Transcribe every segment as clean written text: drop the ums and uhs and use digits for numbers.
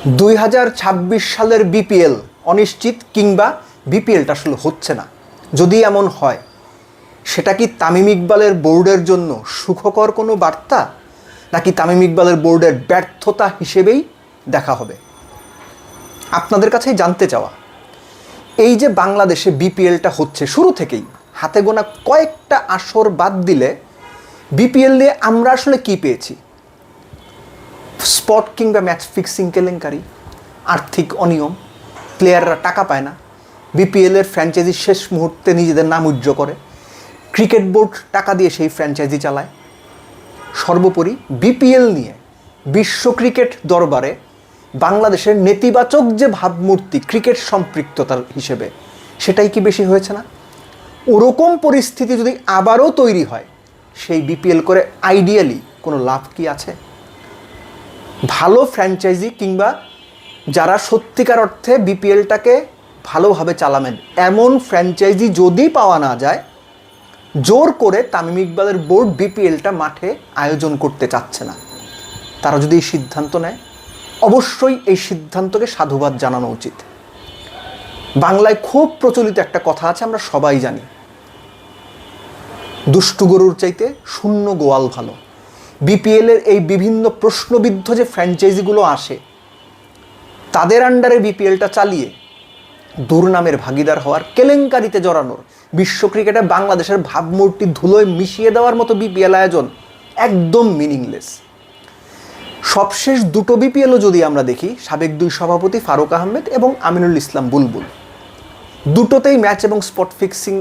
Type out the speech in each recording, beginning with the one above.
2026 সালের বিপিএল অনিশ্চিত কিংবা বিপিএলটা আসলে হচ্ছে না। যদি এমন হয় সেটা কি তামিম ইকবালের বোর্ডের জন্য সুখকর কোনো বার্তা, নাকি তামিম ইকবালের বোর্ডের ব্যর্থতা হিসেবেই দেখা হবে? আপনাদের কাছেই জানতে চাওয়া। এই যে বাংলাদেশে বিপিএলটা হচ্ছে, শুরু থেকেই হাতে গোনা কয়েকটা আসর বাদ দিলে বিপিএল দিয়ে আমরা আসলে কি পেয়েছি? স্পট কিংবা ম্যাচ ফিক্সিং কেলেঙ্কারি, আর্থিক অনিয়ম, প্লেয়াররা টাকা পায় না, বিপিএলের ফ্র্যাঞ্চাইজি শেষ মুহূর্তে নিজেদের নাম উজ্জ্বল করে, ক্রিকেট বোর্ড টাকা দিয়ে সেই ফ্র্যাঞ্চাইজি চালায়। সর্বোপরি বিপিএল নিয়ে বিশ্ব ক্রিকেট দরবারে বাংলাদেশের নেতিবাচক যে ভাবমূর্তি ক্রিকেট সম্পৃক্ততার হিসেবে, সেটাই কি বেশি হয়েছে না? ওরকম পরিস্থিতি যদি আবারও তৈরি হয়, সেই বিপিএল করে আইডিয়ালি কোনো লাভ কি আছে? ভালো ফ্র্যাঞ্চাইজি কিংবা যারা সত্যিকার অর্থে বিপিএলটাকে ভালোভাবে চালাবেন এমন ফ্র্যাঞ্চাইজি যদি পাওয়া না যায়, জোর করে তামিম ইকবালের বোর্ড বিপিএলটা মাঠে আয়োজন করতে চাচ্ছে না। তারা যদি এই সিদ্ধান্ত নেয়, অবশ্যই এই সিদ্ধান্তকে সাধুবাদ জানানো উচিত। বাংলায় খুব প্রচলিত একটা কথা আছে, আমরা সবাই জানি, দুষ্টু গরুর চাইতে শূন্য গোয়াল ভালো। বিপিএলের এই বিভিন্ন প্রশ্নবিদ্ধ যে ফ্র্যাঞ্চাইজিগুলো আসে, তাদের আন্ডারে বিপিএলটা চালিয়ে দুর্নামের ভাগিদার হওয়ার, কেলেঙ্কারিতে জড়ানোর, বিশ্ব ক্রিকেটে বাংলাদেশের ভাবমূর্তি ধুলোয় মিশিয়ে দেওয়ার মতো বিপিএল আয়োজন একদম মিনিংলেস। সবশেষ দুটো বিপিএলও যদি আমরা দেখি, সাবেক দুই সভাপতি ফারুক আহমেদ এবং আমিনুল ইসলাম বুলবুল, দুটোতেই ম্যাচ এবং spot fixing,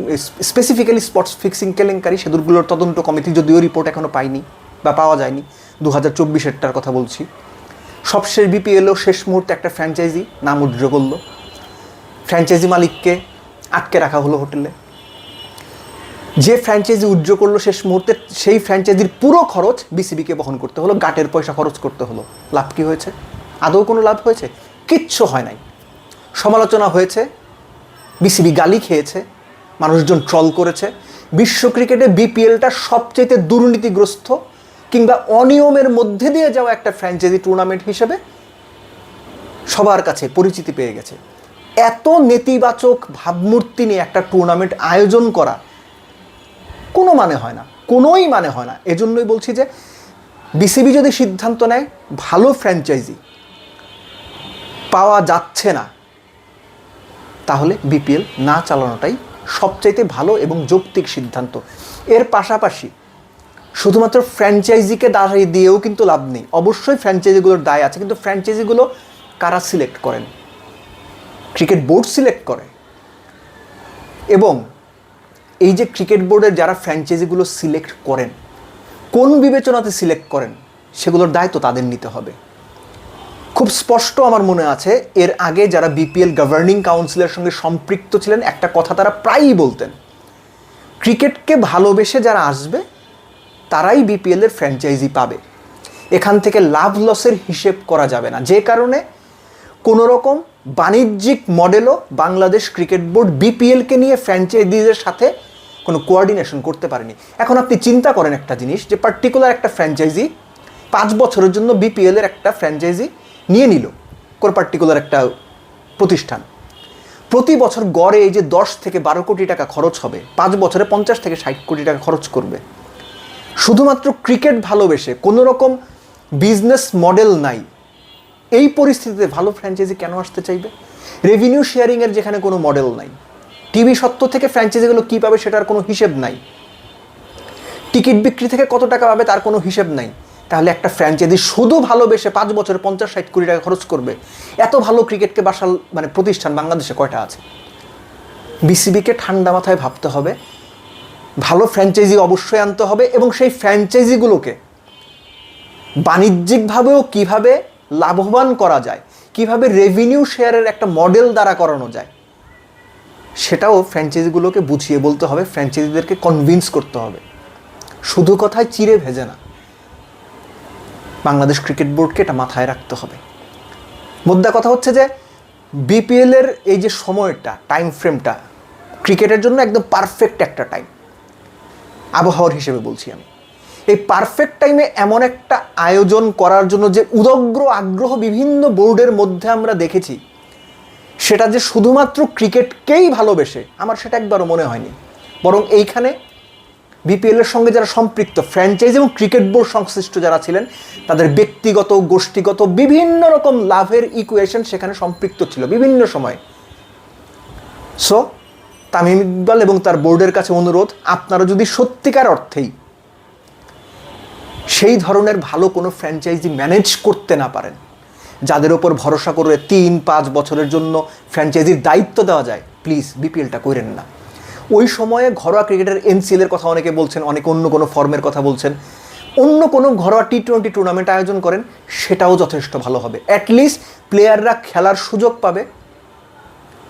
specifically spots fixing কেলেঙ্কারি, সেগুলোর তদন্ত কমিটি যদিও রিপোর্ট এখনও পায়নি বা পাওয়া যায়নি, 2024-এরটার কথা বলছি। সবশেষ বিপিএলও শেষ মুহূর্তে একটা ফ্র্যাঞ্চাইজি নাম উজ্জ্বল করলো, ফ্র্যাঞ্চাইজি মালিককে আটকে রাখা হলো হোটেলে। যে ফ্র্যাঞ্চাইজি উজ্জ্বল করলো শেষ মুহূর্তে, সেই ফ্র্যাঞ্চাইজির পুরো খরচ বিসিবিকে বহন করতে হলো, গাটের পয়সা খরচ করতে হলো। লাভ কি হয়েছে? আদৌ কোনো লাভ হয়েছে? কিচ্ছু হয় নাই। সমালোচনা হয়েছে, বিসিবি গালি খেয়েছে, মানুষজন ট্রল করেছে। বিশ্ব ক্রিকেটে বিপিএলটা সবচেয়ে দুর্নীতিগ্রস্ত কিংবা অনিয়মের মধ্যে দিয়ে যাওয়া একটা ফ্র্যাঞ্চাইজি টুর্নামেন্ট হিসেবে সবার কাছে পরিচিতি পেয়ে গেছে। এত নেতিবাচক ভাবমূর্তি নিয়ে একটা টুর্নামেন্ট আয়োজন করা কোনো মানে হয় না, কোনোই মানে হয় না। এজন্যই বলছি যে বিসিবি যদি সিদ্ধান্ত নেয় ভালো ফ্র্যাঞ্চাইজি পাওয়া যাচ্ছে না, তাহলে বিপিএল না চালানোটাই সবচাইতে ভালো এবং যৌক্তিক সিদ্ধান্ত। এর পাশাপাশি শুধুমাত্র ফ্র্যাঞ্চাইজিকে দাঁড়িয়ে দিয়েও কিন্তু লাভ নেই। অবশ্যই ফ্র্যাঞ্চাইজিগুলোর দায় আছে, কিন্তু ফ্র্যাঞ্চাইজিগুলো কারা সিলেক্ট করেন? ক্রিকেট বোর্ড সিলেক্ট করে। এবং এই যে ক্রিকেট বোর্ডের যারা ফ্র্যাঞ্চাইজিগুলো সিলেক্ট করেন, কোন বিবেচনাতে সিলেক্ট করেন, সেগুলোর দায় তো তাদের নিতে হবে। খুব স্পষ্ট আমার মনে আছে, এর আগে যারা বিপিএল গভর্নিং কাউন্সিলের সঙ্গে সম্পৃক্ত ছিলেন, একটা কথা তারা প্রায়ই বলতেন, ক্রিকেটকে ভালোবেসে যারা আসবে তারাই বিপিএলের ফ্র্যাঞ্চাইজি পাবে। এখান থেকে লাভ লসের হিসেব করা যাবে না। যে কারণে কোনো রকম বাণিজ্যিক মডেলও বাংলাদেশ ক্রিকেট বোর্ড বিপিএলকে নিয়ে ফ্র্যাঞ্চাইজিদের সাথে কোনো কোঅর্ডিনেশন করতে পারেনি। এখন আপনি চিন্তা করেন একটা জিনিস, যে পার্টিকুলার একটা ফ্র্যাঞ্চাইজি 5 বছরের জন্য বিপিএলের একটা ফ্র্যাঞ্চাইজি নিয়ে নিল, কোনো পার্টিকুলার একটা প্রতিষ্ঠান। প্রতি বছর গড়ে এই যে 10 থেকে 12 কোটি টাকা খরচ হবে, 5 বছরে 50 থেকে 60 কোটি টাকা খরচ করবে। শুধুমাত্র ক্রিকেট ভালোবেসে কোনো রকম বিজনেস মডেল নাই, এই পরিস্থিতিতে ভালো ফ্র্যাঞ্চাইজি কেন আসতে চাইবে? রেভিনিউ শেয়ারিংয়ের যেখানে কোনো মডেল নাই, টিভি সত্ত্ব থেকে ফ্র্যাঞ্চাইজিগুলো কী পাবে সেটার কোনো হিসেব নাই, টিকিট বিক্রি থেকে কত টাকা পাবে তার কোনো হিসেব নাই, তাহলে একটা ফ্র্যাঞ্চাইজি শুধু ভালোবেসে 5 বছরে 50-60 কোটি টাকা খরচ করবে? এত ভালো ক্রিকেটকে বাসাল প্রতিষ্ঠান বাংলাদেশে কয়টা আছে? বিসিবিকে ঠান্ডা মাথায় ভাবতে হবে, ভালো ফ্র্যাঞ্চাইজি অবশ্যই আনতে হবে, এবং সেই ফ্র্যাঞ্চাইজিগুলোকে বাণিজ্যিকভাবেও কিভাবে লাভবান করা যায়, কিভাবে রেভিনিউ শেয়ারের একটা মডেল দ্বারা করানো যায়, সেটাও ফ্র্যাঞ্চাইজিগুলোকে বুঝিয়ে বলতে হবে, ফ্র্যাঞ্চাইজিদেরকে কনভিন্স করতে হবে। শুধু কথায় চিড়ে ভেজে না, বাংলাদেশ ক্রিকেট বোর্ডকে এটা মাথায় রাখতে হবে। মুদ্রা কথা হচ্ছে যে বিপিএলের এই যে সময়টা, টাইম ফ্রেমটা ক্রিকেটের জন্য একদম পারফেক্ট একটা টাইম, আবহাওয়ার হিসেবে বলছি আমি। এই পারফেক্ট টাইমে এমন একটা আয়োজন করার জন্য যে উদগ্র আগ্রহ বিভিন্ন বোর্ডের মধ্যে আমরা দেখেছি, সেটা যে শুধুমাত্র ক্রিকেটকেই ভালোবেসে আমার সেটা একবারও মনে হয়নি। বরং এইখানে বিপিএলের সঙ্গে যারা সম্পৃক্ত ফ্র্যাঞ্চাইজি এবং ক্রিকেট বোর্ড সংশ্লিষ্ট যারা ছিলেন, তাদের ব্যক্তিগত গোষ্ঠীগত বিভিন্ন রকম লাভের ইকুয়েশন সেখানে সম্পৃক্ত ছিল বিভিন্ন সময়। সো তামিম ইকবাল এবং তার বোর্ডের কাছে অনুরোধ, আপনারা যদি সত্যিকার অর্থেই সেই ধরনের ভালো কোনো ফ্র্যাঞ্চাইজি ম্যানেজ করতে না পারেন, যাদের ওপর ভরসা করে 3-5 বছরের জন্য ফ্র্যাঞ্চাইজির দায়িত্ব দেওয়া যায়, প্লিজ বিপিএলটা করেন না। ওই সময়ে ঘরোয়া ক্রিকেটের এনসিএলের কথা অনেকে বলছেন, অনেকে অন্য কোনো ফর্মের কথা বলছেন, অন্য কোনো ঘরোয়া টি-20 টুর্নামেন্ট আয়োজন করেন, সেটাও যথেষ্ট ভালো হবে। অ্যাটলিস্ট প্লেয়াররা খেলার সুযোগ পাবে,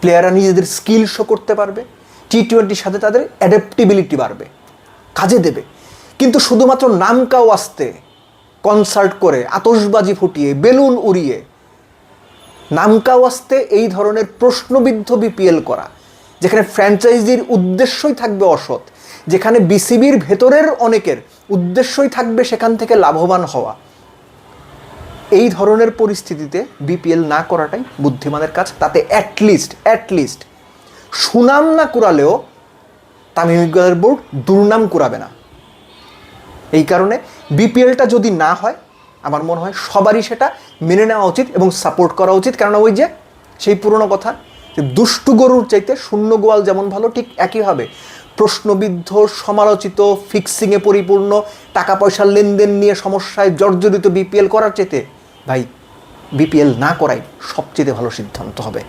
প্লেয়াররা নিজেদের স্কিল শো করতে পারবে, টি-20 সাথে তাদের অ্যাডাপ্টেবিলিটি বাড়বে, কাজে দেবে। কিন্তু শুধুমাত্র নামকাও আসতে কনসার্ট করে, আতশবাজি ফুটিয়ে, বেলুন উড়িয়ে নামকাও আসতে এই ধরনের প্রশ্নবিদ্ধ বিপিএল করা, যেখানে ফ্র্যাঞ্চাইজির উদ্দেশ্যই থাকবে অসৎ, যেখানে বিসিবির ভেতরের অনেকের উদ্দেশ্যই থাকবে সেখান থেকে লাভবান হওয়া, এই ধরনের পরিস্থিতিতে বিপিএল না করাটাই বুদ্ধিমানের কাজ। তাতে অ্যাটলিস্ট সুনাম না কুড়ালেও তামিম ইকবালের বোর্ড দুর্নাম কুড়াবে না। এই কারণে বিপিএলটা যদি না হয়, আমার মনে হয় সবারই সেটা মেনে নেওয়া উচিত এবং সাপোর্ট করা উচিত। কেননা ওই যে সেই পুরনো কথা, যে দুষ্টু গরুর চাইতে শূন্য গোয়াল যেমন ভালো, ঠিক একইভাবে প্রশ্নবিদ্ধ, সমালোচিত, ফিক্সিংয়ে পরিপূর্ণ, টাকা পয়সার লেনদেন নিয়ে সমস্যায় জর্জরিত বিপিএল করার চাইতে ভাই বিপিএল না করাই সবচেয়ে ভালো সিদ্ধান্ত হবে।